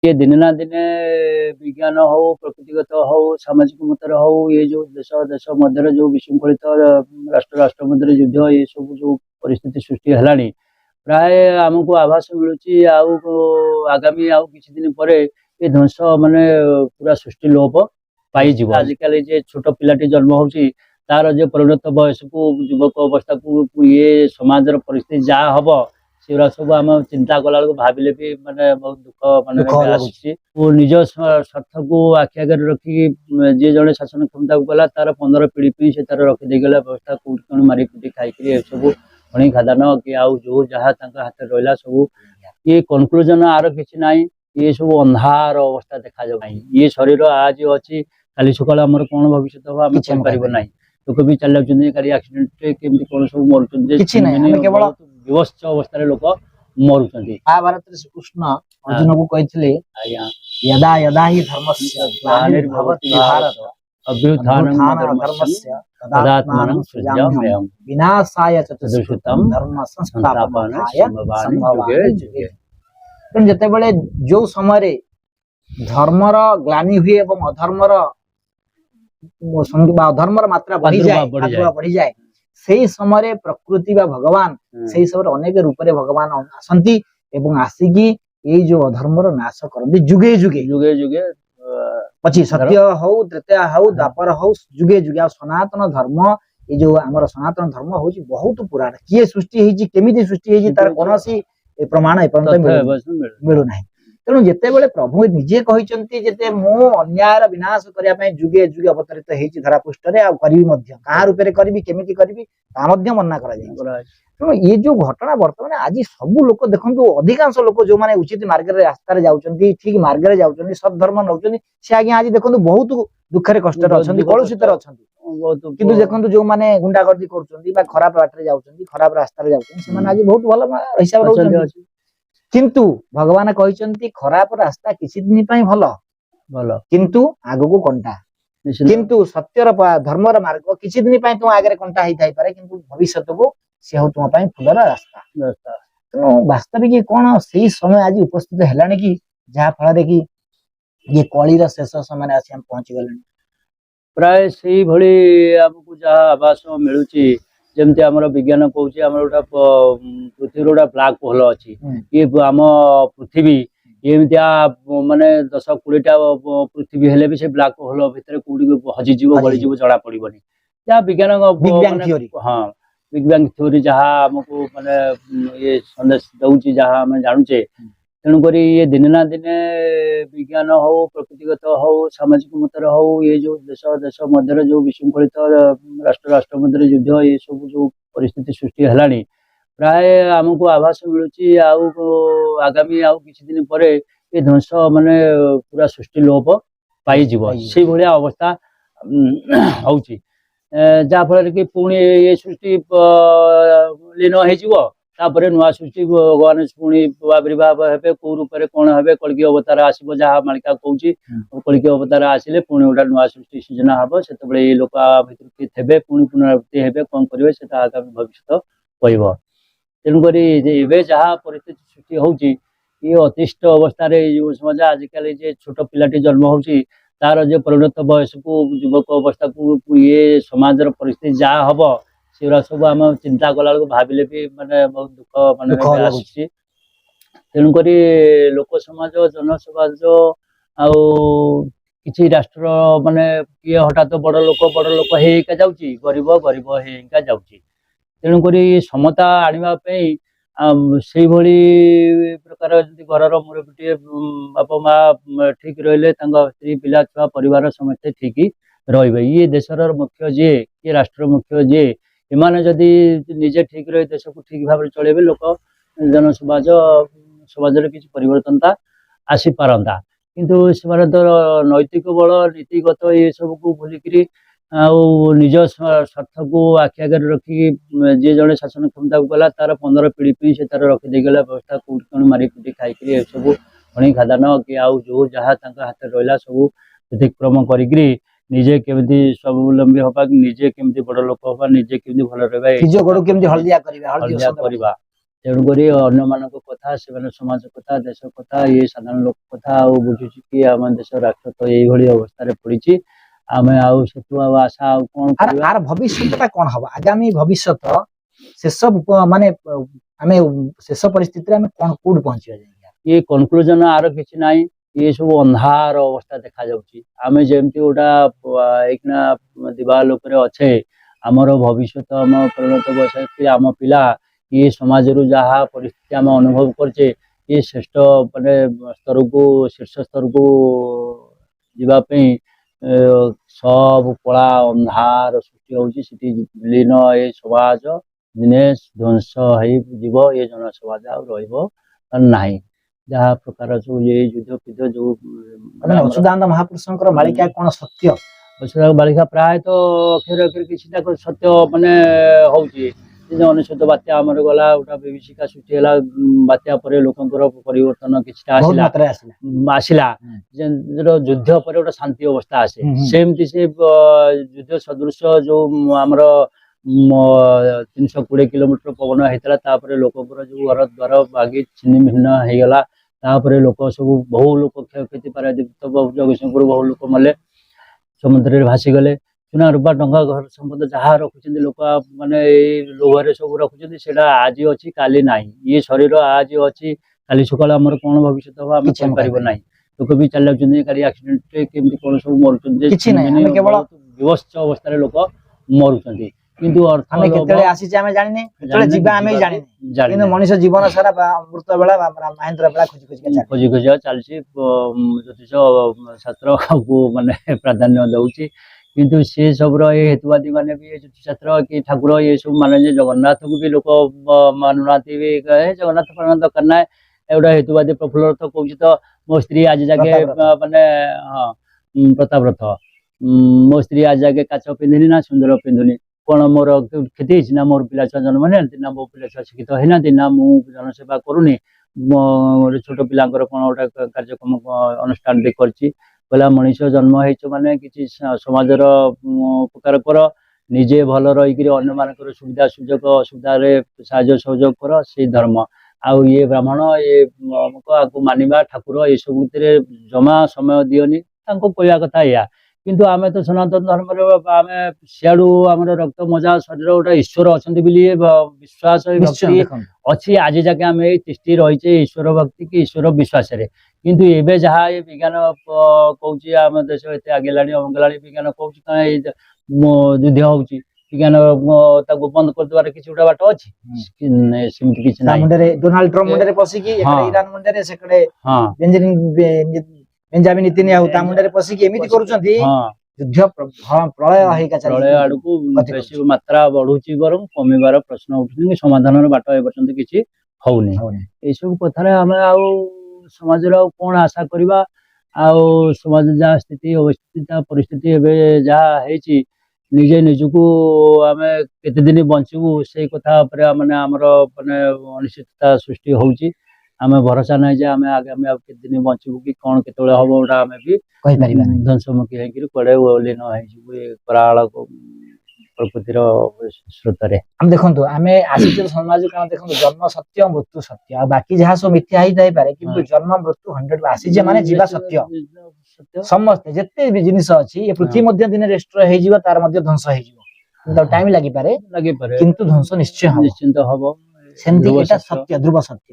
ये दिने ना दिने विज्ञान हो प्रकृतिगत हो सामाजिक मतर हो ये जो देश देश मध्य जो विशृंखलित राष्ट्र राष्ट्र मध्य युद्ध ये सब जो परिस्थिति सृष्टि है प्राय आमको आभास मिलूँ आगामी आउ किसी दिन पर ये ध्वंस माने पूरा सृष्टि लोप पाई आजिकल जे छोट पिलाटी जन्म होची तार जो परिणत बयस को युवक अवस्था को ये समाज परिस्थिति जहाँ हम सेरा सब आम चिंता कला भाविले भी माने बहुत दुख माने आसी निज स्वार्थ को आखि आगे रखी जी जड़े शासन क्षमता को गला तार 15 पीढ़ी से तार रखीदेगला व्यवस्था कौट कौन मारी पिटी खाई सब खणी खादान कि आउ जो जहाँ हाथ रहा सब ये कनक्लूजन आर किसी ना ये सब अंधार अवस्था देखा जाए ये शरीर आज अच्छी काली सकाल आम कौन भविष्य हम आम कहीपर ना लोक भी चल जाए एक्सीडेंट केमती कौन सब मरुँच विवश अवस्था लोक मरुँच महाभारत श्रीकृष्ण अर्जुन को कहते यदा यदा ही धर्मस्य ग्लानिर्भवति भारत अभ्युत्थानं धर्मस्य तदात्मानं सृजाम्यहम् विनाशाय च चतुष्कृतं धर्म संस्थापनाय संभवामि युगे। तो जते बेले जो समय रे धर्मर ग्लानि हुए एवं अधर्मर मात्रा बढ़ी जाए से समय प्रकृति बा भगवान से समय अनेक रूप रे भगवान आसंती एवं आसिकी ये जो अधर्मर नाश करते जुगे जुगे जुगे जुगे पची सत्य हो त्रेता हो द्वापर हो जुगे जुगे सनातन धर्म ये जो आमर सनातन धर्म हूँ बहुत पुराण किए सृष्टि केमी सृष्टि तार कौन प्रमाण मिलू ना तेणु जिते बड़े प्रभु निजे कहते मु अन्यायर विनाश करने जुगे जुगे अवतरित होती धरापृष्ठ क्या रूप से करी केमी करी मना कर तेणु ये जो घटना बर्तमान आज सब लोक देखो अधिकांश लोक जो माने उचित मार्ग रास्तार जाउछंती ठीक मार्ग रे जाउछंती सब धर्म नौछंती से आगे आज देखो बहुत दुख रे कष्ट रे अछंती कलुषित रे अछंती किंतु देखो जो माने गुंडागर्दी करछंती बा खराब बाटरे जाउछंती खराब रास्ता रे जाउछंती से माने आज बहुत भलो हिसाब रहउछंती किंतु भगवान कहछंती खराब रास्ता किछि दिन पई भलो भलो किंतु आगो को कंटा किंतु सत्यर धर्मर मार्ग किछि दिन पई तो आगे कंटा ही थाई पारे किंतु भविष्य को से तुम फुलर रास्ता तेणु वास्तविक कौन से समय आज उपस्थित है कि जहाँ फल कि ये कलिर शेष समय आसी हम पहुंची गले प्राय से भली आमको जहाँ आवास मिलूँ जमती आम विज्ञान कौच आम गोटा पृथ्वी गोटा ब्लैक होल अच्छी ये आम पृथ्वी एमती माने 10-20टा पृथ्वी हेले भी से ब्लैक होल भितर कौटी हजिज गलीज जना पड़ोनी जहाँ विज्ञान हाँ बिग बैंग थ्योरी जहाँ आमको माने ये संदेश दौची जहाँ आम जानूचे तेणुक ये दिने ना दिने विज्ञान हो प्रकृतिगत हो सामाजिक मतर हो ये जो देश देश मध्य जो विशृंखलित राष्ट्र राष्ट्र मध्य युद्ध ये सब जो परिस्थिति सृष्टि है प्राय आमको आभास मिलूँ आगामी आउ किसी दिन पर ये ध्वंस माने पूरा सृष्टि लोप पाई से भाया अवस्था होची जहाँफल कि पुणी ये सृष्टि लीन हो नुआ सृष्टि भगवान पुणी आविर्भाव हे कौ रूप से कौन हे कलकी अवतार आसो जहाँ मालिका कौच कलकी अवतार आसिले पुणी गोटा नुआ सृष्टि सृजना हम से ये लोक भर थे पुणी पुनरावृत्ति हे कौन करेंगे से आगामी भविष्य कह तेणुक जहाँ परिस्थिति सृष्टि होची ये अतिष्ठ अवस्था जो समाज आजिकल जे छोट पिलाटी जन्म होची तार जो परिणत बयस को युवक अवस्था को ये समाज परिस्थिति जहाँ हम सेरा सब आम चिंता कला भाविले भी माने बहुत दुख माने आसी तेणुक लोक समाज जनसमाज आछि राष्ट्र माने किए हठात बड़ लोक हेका जाउची गरीब गरीब हेका जाउची तेणुक समता आने से प्रकार घर मुरब्बी बापा माँ ठीक रही स्त्री पिला छुआ परिवार समस्ते ठीक रे ये देशर मुख्य जी ये राष्ट्र मुख्य जी एमाने जदि निजे ठीक रही देश को ठीक भाव चलेबे लोक जनसमाज समाज किसी परिवर्तनता आसी पारंता किंतु से तो नैतिक बल नीतिगत ये सब को भूलिकी निज स्वार्थ को आखि आगे रखी जी जड़े शासन क्षमता को गला तार 15 पीढ़ी से तार रखीदेगला व्यवस्था कौट कौन मारी पिटी खाई सब खणी खादान कि आउ जो जहाँ हाथ रहा सब व्यतिक्रम करी निजे केमती स्वावलंबी हवा निजे केमती बड़ लोक हवा निजे केमती भल रहा हलदिया करवा ତେଣୁକରି ଅନ୍ୟମାନଙ୍କ କଥା ସେମାନେ ସମାଜ କଥା ଦେଶ କଥା ଇଏ ସାଧାରଣ ଲୋକ କଥା ଆଉ ବୁଝୁଛି କି ଆମ ଦେଶ ରାଷ୍ଟ୍ର ତ ଏଇଭଳି ଅବସ୍ଥାରେ ପଡିଛି ଆମେ ଆଉ ସେଠୁ ଆଉ ଆଶା ଆଉ କଣ କରିବା ଆର ଭବିଷ୍ୟତଟା କଣ ହବ ଆଗାମୀ ଭବିଷ୍ୟତ ଶେଷ ମାନେ ଆମେ ଶେଷ ପରିସ୍ଥିତିରେ ଆମେ କଣ କୋଉଠି ପହଞ୍ଚିବା ଯାଇକି ଇଏ କନକ୍ଲୁଜନ ଆର କିଛି ନାହିଁ ଇଏ ସବୁ ଅନ୍ଧାର ଅବସ୍ଥା ଦେଖାଯାଉଛି ଆମେ ଯେମିତି ଗୋଟା ଏଇକିନା ଦିବାଲ ଉପରେ ଅଛେ ଆମର ଭବିଷ୍ୟତ ଆମ ପରିଣତ ବୟସ ଆମ ପିଲା ଇଏ ସମାଜରୁ ଯାହା ପରିସ୍ଥିତି ଆମେ ଅନୁଭବ କରୁଛେ ଇଏ ଶ୍ରେଷ୍ଠ ମାନେ ସ୍ତରକୁ ଶୀର୍ଷ ସ୍ତରକୁ ଯିବା ପାଇଁ ସବୁ କଳା ଅନ୍ଧାର ସୃଷ୍ଟି ହଉଛି ସେଠି ବିଲୀନ ଏ ସମାଜ ଦିନେ ଧ୍ୱଂସ ହେଇଯିବ ଏ ଜନସମାଜ ଆଉ ରହିବ ନାହିଁ ଯାହା ପ୍ରକାର ସବୁ ଏଇ ଯୁଦ୍ଧ ଫୁଦ୍ଧ ଯୋଉ ଅଚ୍ୟୁତାନନ୍ଦ ମହାପୁରୁଷଙ୍କର ମାଳିକା କଣ ସତ୍ୟ ବାଳିକା ପ୍ରାୟତଃ ଅକ୍ଷରେ ଅକ୍ଷରେ କିଛିଟା ସତ୍ୟ ମାନେ ହଉଛି ଅନେଶତ ବାତ୍ୟା ଆମର ଗଲା ଗୋଟା ବିଭୀଷିକା ସୃଷ୍ଟି ହେଲା ବାତ୍ୟା ପରେ ଲୋକଙ୍କର ପରିବର୍ତ୍ତନ କିଛିଟା ଆସିଲା ଯୁଦ୍ଧ ପରେ ଗୋଟେ ଶାନ୍ତି ଅବସ୍ଥା ଆସେ ସେମିତି ସେ ଯୁଦ୍ଧ ସଦୃଶ ଯୋଉ ଆମର 320 କିଲୋମିଟର ପବନ ହେଇଥିଲା ତାପରେ ଲୋକଙ୍କର ଯୋଉ ଘର ଦ୍ୱାର ଭାଙ୍ଗି ଛିନ୍ନ ଭିନ୍ନ ହେଇଗଲା ତାପରେ ଲୋକ ସବୁ ବହୁ ଲୋକ କ୍ଷୟକ୍ଷତି ପାରାଦୀପ ଜଗତସିଂହପୁର ବହୁ ଲୋକ ମଲେ ସମୁଦ୍ରରେ ଭାସିଗଲେ ସୁନା ରୂପା ଟଙ୍କା ଘର ସମ୍ପଦ ଯାହା ରଖୁଛନ୍ତି ଲୋକ ମାନେ ଏଇ ଲୋଭରେ ସବୁ ରଖୁଛନ୍ତି ସେଟା ଆଜି ଅଛି କାଲି ନାହିଁ ଇଏ ଶରୀର ଆଜି ଅଛି କାଲି ସକାଳେ ଆମର କଣ ଭବିଷ୍ୟତ ହବ ଆମେ କହିପାରିବ ନାହିଁ ଲୋକ ବି ଚାଲି ଯାଉଛନ୍ତି ଗାଡି ଆକ୍ସିଡେଣ୍ଟରେ କେମିତି କଣ ସବୁ ମରୁଛନ୍ତି ବିଭତ୍ସ ଅବସ୍ଥାରେ ଲୋକ ମରୁଛନ୍ତି କିନ୍ତୁ ଆମେ କେତେବେଳେ ଆସିଛେ ଆମେ ଜାଣିନେ କେତେବେଳେ ଯିବା ଆମେ ଜାଣିନେ କିନ୍ତୁ ମଣିଷ ଜୀବନ ସାରା ମୃତ ବେଳା ମହେନ୍ଦ୍ର ବେଳା ଖୋଜି ଖୋଜିବା ଚାଲିଛି ଜ୍ୟୋତିଷ ଶାସ୍ତ୍ରକୁ ମାନେ ପ୍ରାଧାନ୍ୟ ଦଉଛି କିନ୍ତୁ ସେ ସବୁର ଏ ହେତୁବାଦୀ ମାନେ ବି ଜ୍ୟୋତିଷଶାସ୍ତ୍ର କି ଠାକୁର ଏ ସବୁ ମାନେ ଯେ ଜଗନ୍ନାଥକୁ ବି ଲୋକ ମାନୁନାହାନ୍ତି ବି ଜଗନ୍ନାଥ ଦରକାର ନାହିଁ ଏଗୁଡ଼ା ହେତୁବାଦୀ ପ୍ରଫୁଲ୍ଲ ରଥ କହୁଛି ତ ମୋ ସ୍ତ୍ରୀ ଆଜି ଯାକେ ମାନେ ହଁ ପ୍ରତାପରଥ ମୋ ସ୍ତ୍ରୀ ଆଜି ଯାକେ କାଚ ପିନ୍ଧିନି ନା ସୁନ୍ଦର ପିନ୍ଧୁନି କଣ ମୋର କ୍ଷତି ହେଇଛି ନା ମୋର ପିଲା ଛୁଆ ଜନ୍ମ ହେଇନାହାନ୍ତି ନା ମୋ ପିଲା ଛୁଆ ଶିକ୍ଷିତ ହେଇନାହାନ୍ତି ନା ମୁଁ ଜନସେବା କରୁନି ଗୋଟେ ଛୋଟ ପିଲାଙ୍କର କଣ ଗୋଟେ କାର୍ଯ୍ୟକ୍ରମ ଅନୁଷ୍ଠାନ କରିଛି କହିଲା ମଣିଷ ଜନ୍ମ ହେଇଛ ମାନେ କିଛି ସମାଜର ଉପକାର କର ନିଜେ ଭଲ ରହିକିରି ଅନ୍ୟମାନଙ୍କର ସୁବିଧା ସୁଯୋଗ ଅସୁବିଧାରେ ସାହାଯ୍ୟ ସହଯୋଗ କର ସେଇ ଧର୍ମ ଆଉ ଇଏ ବ୍ରାହ୍ମଣ ଏ ଆକୁ ମାନିବା ଠାକୁର ଏସବୁ ଭିତରେ ଜମା ସମୟ ଦିଅନି ତାଙ୍କୁ କହିବା କଥା ଏଇଆ କିନ୍ତୁ ଆମେ ତ ସନାତନ ଧର୍ମରେ ଆମେ ସିଆଡୁ ଆମର ରକ୍ତ ମଜା ଶରୀର ଗୋଟେ ଈଶ୍ୱର ଅଛନ୍ତି ବୋଲି ବିଶ୍ୱାସ ଅଛି ଆଜି ଯାକେ ଆମେ ଏଇ ତିଷ୍ଠି ରହିଛେ ଈଶ୍ୱର ଭକ୍ତି କି ଈଶ୍ୱର ବିଶ୍ୱାସରେ କିନ୍ତୁ ଏବେ ଯାହା ଏ ବିଜ୍ଞାନ କହୁଛି ଆମ ଦେଶ ଏତେ ଆଗେଇଲାଣି ଅମଗଲାଣି ବିଜ୍ଞାନ କହୁଛି କାରଣ ଏଇ ଯୁଦ୍ଧ ହଉଛି ବିଜ୍ଞାନ ତାକୁ ବନ୍ଦ କରିଦେବାର କିଛି ଗୋଟେ ବାଟ ଅଛି ସେମିତି କିଛି ନାହିଁ ଡୋନାଲ୍ଡ ଟ୍ରମ୍ପ ମୁଣ୍ଡରେ ପଶିକି ଇରାନ ମୁଣ୍ଡରେ ସେକଡେ ବେଞ୍ଜାମିନ ନେତାନ୍ୟାହୁ ତା ମୁଣ୍ଡରେ ପଶିକି ଏମିତି କରୁଛନ୍ତି ଯୁଦ୍ଧ ପ୍ରଳୟ ଆଡକୁ ବେଶୀ ମାତ୍ରା ବଢୁଛି ବରଂ କମିବାର ପ୍ରଶ୍ନ ଉଠୁନି ସମାଧାନର ବାଟ ଏ ପର୍ଯ୍ୟନ୍ତ କିଛି ହଉନି ଏଇସବୁ କଥାରେ ଆମେ ଆଉ ସମାଜରେ ଆଉ କଣ ଆଶା କରିବା ଆଉ ସମାଜ ଯାହା ସ୍ଥିତି ଅବସ୍ଥିତି ତା ପରିସ୍ଥିତି ଏବେ ଯାହା ହେଇଛି ନିଜେ ନିଜକୁ ଆମେ କେତେ ଦିନ ବଞ୍ଚିବୁ ସେଇ କଥା ଉପରେ ମାନେ ଆମର ମାନେ ଅନିଶ୍ଚିତତା ସୃଷ୍ଟି ହଉଛି ଆମେ ଭରସା ନାହିଁ ଯେ ଆମେ ଆଗାମୀ ଆଉ କେତେ ଦିନ ବଞ୍ଚିବୁ କି କଣ କେତେବେଳେ ହବ ଗୋଟା ଆମେ ବି କହିପାରିବା ଧ୍ୱଂସମୁଖୀ ହେଇକିରି କୁଆଡେ ଓହ୍ଲେଇ ନ ହେଇଯିବୁ ଏ କରାଳ ପ୍ରକୃତିର ସ୍ରୋତରେ ଆମେ ଦେଖନ୍ତୁ ଆମେ ଆସିଛେ ସମାଜ କାରଣ ଦେଖନ୍ତୁ ଜନ୍ମ ସତ୍ୟ ମୃତ୍ୟୁ ସତ୍ୟ ଆଉ ବାକି ଯାହା ସବୁ ମିଥ୍ୟା ହେଇଥାଇପାରେ କିନ୍ତୁ ଜନ୍ମ ମୃତ୍ୟୁ 100 ଆସିଛେ ମାନେ ଯିବା ସତ୍ୟ ସମସ୍ତେ ଯେତେ ବି ଜିନିଷ ଅଛି ଏ ପୃଥିବୀ ମଧ୍ୟ ଦିନେ ରେଷ୍ଟ୍ର ହେଇଯିବ ତାର ମଧ୍ୟ ଧ୍ୱଂସ ହେଇଯିବ କିନ୍ତୁ ଟାଇମ ଲାଗିପାରେ କିନ୍ତୁ ଧ୍ୱଂସ ନିଶ୍ଚିନ୍ତ ହବ ସେମିତି ଏଇଟା ସତ୍ୟ ଧ୍ରୁବ ସତ୍ୟ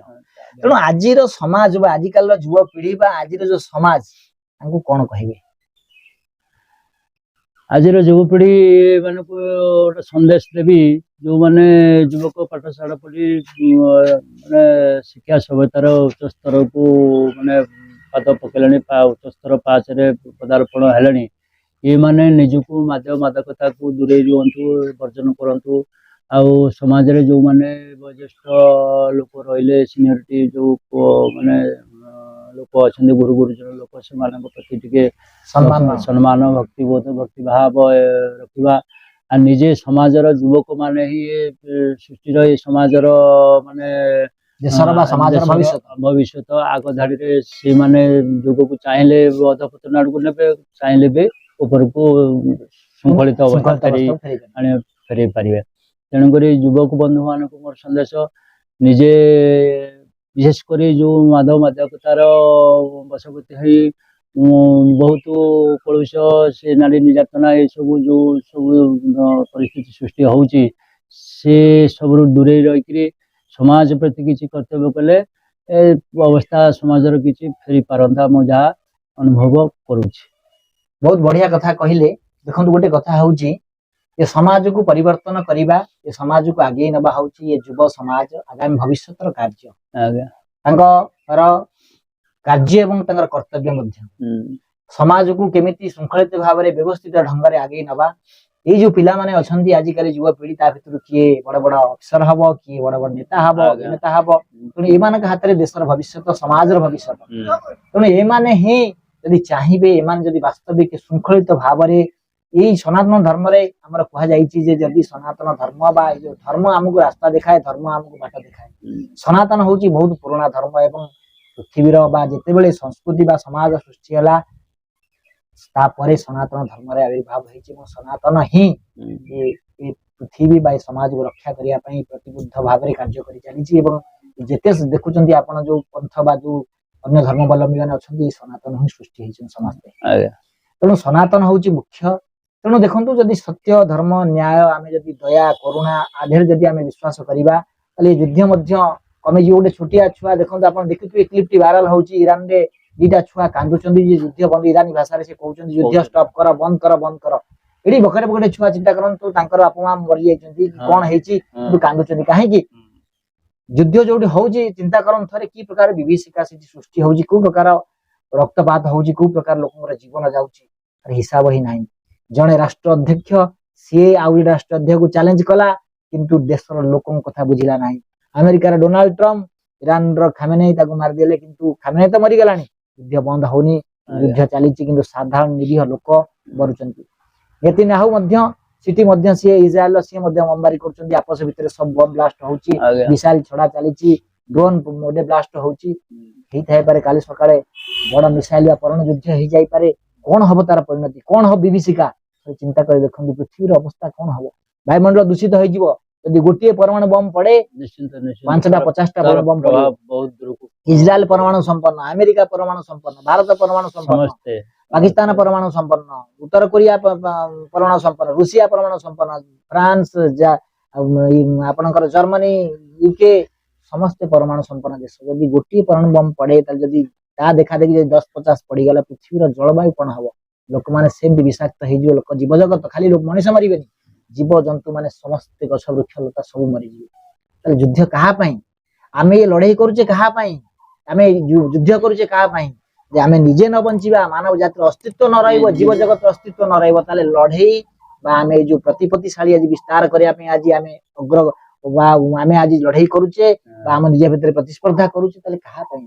ତେଣୁ ଆଜିର ସମାଜ ବା ଆଜିକାଲିର ଯୁବପିଢି ବା ଆଜିର ଯୋଉ ସମାଜ ତାଙ୍କୁ କଣ କହିବେ ଆଜିର ଯୁବପିଢି ମାନଙ୍କୁ ଗୋଟେ ସନ୍ଦେଶ ଦେବି ଯୋଉମାନେ ଯୁବକ ପାଠଶାଠ ପଢି ମାନେ ଶିକ୍ଷା ସଭ୍ୟତାର ଉଚ୍ଚ ସ୍ତରକୁ ମାନେ ପାଦ ପକେଇଲେଣି ଉଚ୍ଚସ୍ତର ପାହାଚରେ ପଦାର୍ପଣ ହେଲେଣି ଏମାନେ ନିଜକୁ ମାଦକତାକୁ ଦୂରେଇ ରୁହନ୍ତୁ ବର୍ଜନ କରନ୍ତୁ ଆଉ ସମାଜରେ ଯୋଉମାନେ ବୟୋଜ୍ୟେଷ୍ଠ ଲୋକ ରହିଲେ ସିନିୟରିଟି ଯୋଉ ମାନେ ଲୋକ ଅଛନ୍ତି ଗୁରୁଜନ ଲୋକ ସେମାନଙ୍କ ପ୍ରତି ଟିକେ ସମ୍ମାନ ଭକ୍ତିବୋଧ ଭକ୍ତିଭାବ ରଖିବା ଆଉ ନିଜେ ସମାଜର ଯୁବକ ମାନେ ହିଁ ସୃଷ୍ଟିର ଏ ସମାଜର ମାନେ ଭବିଷ୍ୟତ ଆଗ ଧାଡିରେ ସେମାନେ ଯୁଗକୁ ଚାହିଁଲେ ଅଧପତନ ଆଡକୁ ନେବେ ଚାହିଁଲେ ବି ଉପରକୁ ଶୃଙ୍ଖଳିତ ଅବସ୍ଥା ଫେରେଇ ପାରିବେ ତେଣୁକରି ଯୁବକ ବନ୍ଧୁ ମାନଙ୍କୁ ମୋର ସନ୍ଦେଶ ନିଜେ ବିଶେଷ କରି ଯୋଉ ମାଦକତାର ବଶବର୍ତ୍ତୀ ହେଇ ବହୁତ କଳୁଷ ସେ ନାରୀ ନିର୍ଯାତନା ଏସବୁ ଯୋଉ ସବୁ ପରିସ୍ଥିତି ସୃଷ୍ଟି ହଉଛି ସେ ସବୁରୁ ଦୂରେଇ ରହିକିରି ସମାଜ ପ୍ରତି କିଛି କର୍ତ୍ତବ୍ୟ କଲେ ଏ ଅବସ୍ଥା ସମାଜର କିଛି ଫେରି ପାରନ୍ତା ମୁଁ ଯାହା ଅନୁଭବ କରୁଛି। ବହୁତ ବଢିଆ କଥା କହିଲେ। ଦେଖନ୍ତୁ ଗୋଟେ କଥା ହଉଛି ଏ ସମାଜକୁ ପରିବର୍ତ୍ତନ କରିବା, ଏ ସମାଜକୁ ଆଗେଇ ନେବା ହଉଛି ଏ ଯୁବ ସମାଜ ଆଗାମୀ ଭବିଷ୍ୟତର କାର୍ଯ୍ୟ। ଆଜ୍ଞା। ତାଙ୍କର କାର୍ଯ୍ୟ ଏବଂ ତାଙ୍କର କର୍ତ୍ତବ୍ୟ ମଧ୍ୟ ସମାଜକୁ କେମିତି ଶୃଙ୍ଖଳିତ ଭାବରେ ବ୍ୟବସ୍ଥିତ ଢଙ୍ଗରେ ଆଗେଇ ନେବା। ଏଇ ଯୋଉ ପିଲାମାନେ ଅଛନ୍ତି ଆଜିକାଲି ଯୁବପିଢି ତା ଭିତରୁ କିଏ ବଡ ବଡ ଅଫିସର ହବ, କିଏ ବଡ ବଡ ନେତା ହବ, ଅଭିନେତା ହବ। ତେଣୁ ଏମାନଙ୍କ ହାତରେ ଦେଶର ଭବିଷ୍ୟତ, ସମାଜର ଭବିଷ୍ୟତ। ତେଣୁ ଏମାନେ ହିଁ ଯଦି ଚାହିଁବେ, ଏମାନେ ଯଦି ବାସ୍ତବିକ ଶୃଙ୍ଖଳିତ ଭାବରେ ଏଇ ସନାତନ ଧର୍ମରେ ଆମର କୁହାଯାଇଛି ଯେ ଯଦି ସନାତନ ଧର୍ମ ବା ଏଇ ଯୋଉ ଧର୍ମ ଆମକୁ ରାସ୍ତା ଦେଖାଏ, ଧର୍ମ ଆମକୁ ବାଟ ଦେଖାଏ। ସନାତନ ହଉଛି ବହୁତ ପୁରୁଣା ଧର୍ମ ଏବଂ ପୃଥିବୀର ବା ଯେତେବେଳେ ସଂସ୍କୃତି ବା ସମାଜ ସୃଷ୍ଟି ହେଲା ତାପରେ ସନାତନ ଧର୍ମରେ ଆବିର୍ଭାବ ହେଇଛି ଏବଂ ସନାତନ ହିଁ ଏ ପୃଥିବୀ ବା ଏ ସମାଜକୁ ରକ୍ଷା କରିବା ପାଇଁ ପ୍ରତିବୁଦ୍ଧ ଭାବରେ କାର୍ଯ୍ୟ କରି ଚାଲିଛି। ଏବଂ ଯେତେ ଦେଖୁଛନ୍ତି ଆପଣ ଯୋଉ ପନ୍ଥ ବା ଯୋଉ ଅନ୍ୟ ଧର୍ମାବଲମ୍ବୀ ମାନେ ଅଛନ୍ତି ସନାତନ ହିଁ ସୃଷ୍ଟି ହେଇଛନ୍ତି ସମସ୍ତେ। ତେଣୁ ସନାତନ ହଉଛି ମୁଖ୍ୟ। ତେଣୁ ଦେଖନ୍ତୁ ଯଦି ସତ୍ୟ, ଧର୍ମ, ନ୍ୟାୟ, ଆମେ ଯଦି ଦୟା, କରୁଣା ଆଦେହରେ ଯଦି ଆମେ ବିଶ୍ୱାସ କରିବା ତାହେଲେ ଏ ଯୁଦ୍ଧ ମଧ୍ୟ କମିଯିବ। ଗୋଟେ ଛୋଟିଆ ଛୁଆ ଦେଖନ୍ତୁ, ଆପଣ ଦେଖିଥିବେ କ୍ଲିପଟି ଭାଇରାଲ ହଉଛି, ଇରାନରେ ଦିଟା ଛୁଆ କାନ୍ଦୁଛନ୍ତି ଯେ ଯୁଦ୍ଧ ବନ୍ଦ, ଇରାନୀ ଭାଷାରେ ସେ କହୁଛନ୍ତି ଯୁଦ୍ଧ ଷ୍ଟପ୍ କର, ବନ୍ଦ କର, ବନ୍ଦ କର। ଏଠି ବକରେ ବକରେ ଛୁଆ ଚିନ୍ତା କରନ୍ତୁ, ତାଙ୍କର ବାପା ମା ମରିଯାଇଛନ୍ତି, କଣ ହେଇଛି କିନ୍ତୁ କାନ୍ଦୁଛନ୍ତି କାହିଁକି? ଯୁଦ୍ଧ ଯୋଉଠି ହଉଛି ଚିନ୍ତା କରନ୍ତୁ ଥରେ କି ପ୍ରକାର ବିଭୀଷିକା ସେଠି ସୃଷ୍ଟି ହଉଛି, କୋଉ ପ୍ରକାର ରକ୍ତପାତ ହଉଛି, କୋଉ ପ୍ରକାର ଲୋକଙ୍କର ଜୀବନ ଯାଉଛି, ହିସାବ ହିଁ ନାହିଁ। ଜଣେ ରାଷ୍ଟ୍ର ଅଧ୍ୟକ୍ଷ ସିଏ ଆଉ ଗୋଟେ ରାଷ୍ଟ୍ର ଅଧ୍ୟକ୍ଷକୁ ଚ୍ୟାଲେଞ୍ଜ କଲା କିନ୍ତୁ ଦେଶର ଲୋକଙ୍କ କଥା ବୁଝିଲା ନାହିଁ। ଆମେରିକାର ଡୋନାଲ୍ଡ ଟ୍ରମ୍ପ ଇରାନର ଖାମେନେଇ ତାକୁ ମାରିଦେଲେ କିନ୍ତୁ ଖାମେନେଇ ତ ମରିଗଲାଣି, ଯୁଦ୍ଧ ବନ୍ଦ ହଉନି, ଯୁଦ୍ଧ ଚାଲିଛି କିନ୍ତୁ ସାଧାରଣ ନିରୀହ ଲୋକ ମରୁଛନ୍ତି। ନେତାନ୍ୟାହୁ ମଧ୍ୟ ସେଠି ମଧ୍ୟ ସିଏ ଇସ୍ରାଏଲର ସିଏ ମଧ୍ୟ ବମବାରୀ କରୁଛନ୍ତି, ଆପସ ଭିତରେ ସବୁ ବମ୍ ବ୍ଲାଷ୍ଟ ହଉଛି, ମିସାଇଲ ଛଡା ଚାଲିଛି, ଡ୍ରୋନ ଗୋଟେ ବ୍ଲାଷ୍ଟ ହଉଛି। ହେଇଥାଇପାରେ କାଲି ସକାଳେ ବଡ ମିସାଇଲ ବା ପରମାଣୁ ଯୁଦ୍ଧ ହେଇଯାଇପାରେ। କଣ ହବ ତାର ପରିଣତି, କଣ ହବ ବିଭୀଷିକା, ଚିନ୍ତା କରି ଦେଖନ୍ତୁ ପୃଥିବୀର ଅବସ୍ଥା କଣ ହବ। ବାୟୁମଣ୍ଡଳ ଦୂଷିତ ହେଇଯିବ ଯଦି ଗୋଟିଏ ପରମାଣୁ ବମ୍ ପଡେ, 5ଟା 50ଟା ବମ୍ ପଡିବ। ଇସ୍ରାଏଲ ପରମାଣୁ ସମ୍ପନ୍ନ, ଆମେରିକା ପରମାଣୁ ସମ୍ପନ୍ନ, ଭାରତ ପରମାଣୁ ସମ୍ପନ୍ନ, ପାକିସ୍ତାନ ପରମାଣୁ ସମ୍ପନ୍ନ, ଉତ୍ତର କୋରିଆ ପରମାଣୁ ସମ୍ପନ୍ନ, ରୁଷିଆ ପରମାଣୁ ସମ୍ପନ୍ନ, ଫ୍ରାନ୍ସ, ଆପଣଙ୍କର ଜର୍ମାନୀ, ୟୁକେ ସମସ୍ତେ ପରମାଣୁ ସମ୍ପନ୍ନ ଦେଶ। ଯଦି ଗୋଟିଏ ପରମାଣୁ ବମ୍ ପଡେ ତାହେଲେ ଯଦି ତା ଦେଖା ଦେଖି ଯଦି 10-50 ପଡିଗଲା ପୃଥିବୀର ଜଳବାୟୁ କଣ ହବ? ଲୋକମାନେ ସେମିତି ବିଷାକ୍ତ ହେଇଯିବ, ଲୋକ ଜୀବଜଗତ ଖାଲି ମଣିଷ ମରିବେନି, ଜୀବଜନ୍ତୁ ମାନେ ସମସ୍ତେ ଗଛ ବୃକ୍ଷ ଲତା ସବୁ ମରିଯିବେ। ତାହେଲେ ଯୁଦ୍ଧ କାହା ପାଇଁ? ଆମେ ଏ ଲଢେଇ କରୁଛେ କାହା ପାଇଁ? ଆମେ ଯୁଦ୍ଧ କରୁଛେ କାହା ପାଇଁ? ଯେ ଆମେ ନିଜେ ନ ବଞ୍ଚିବା, ମାନବ ଜାତିର ଅସ୍ତିତ୍ବ ନ ରହିବ, ଜୀବଜଗତର ଅସ୍ତିତ୍ବ ନ ରହିବ, ତାହେଲେ ଲଢେଇ ବା ଆମେ ଏଇ ଯୋଉ ପ୍ରତିପତ୍ତିଶାଳୀ ଆଜି ବିସ୍ତାର କରିବା ପାଇଁ ଆଜି ଆମେ ବା ଆମେ ଆଜି ଲଢେଇ କରୁଛେ ବା ଆମ ନିଜ ଭିତରେ ପ୍ରତିସ୍ପର୍ଦ୍ଧା କରୁଛେ, ତାହେଲେ କାହା ପାଇଁ?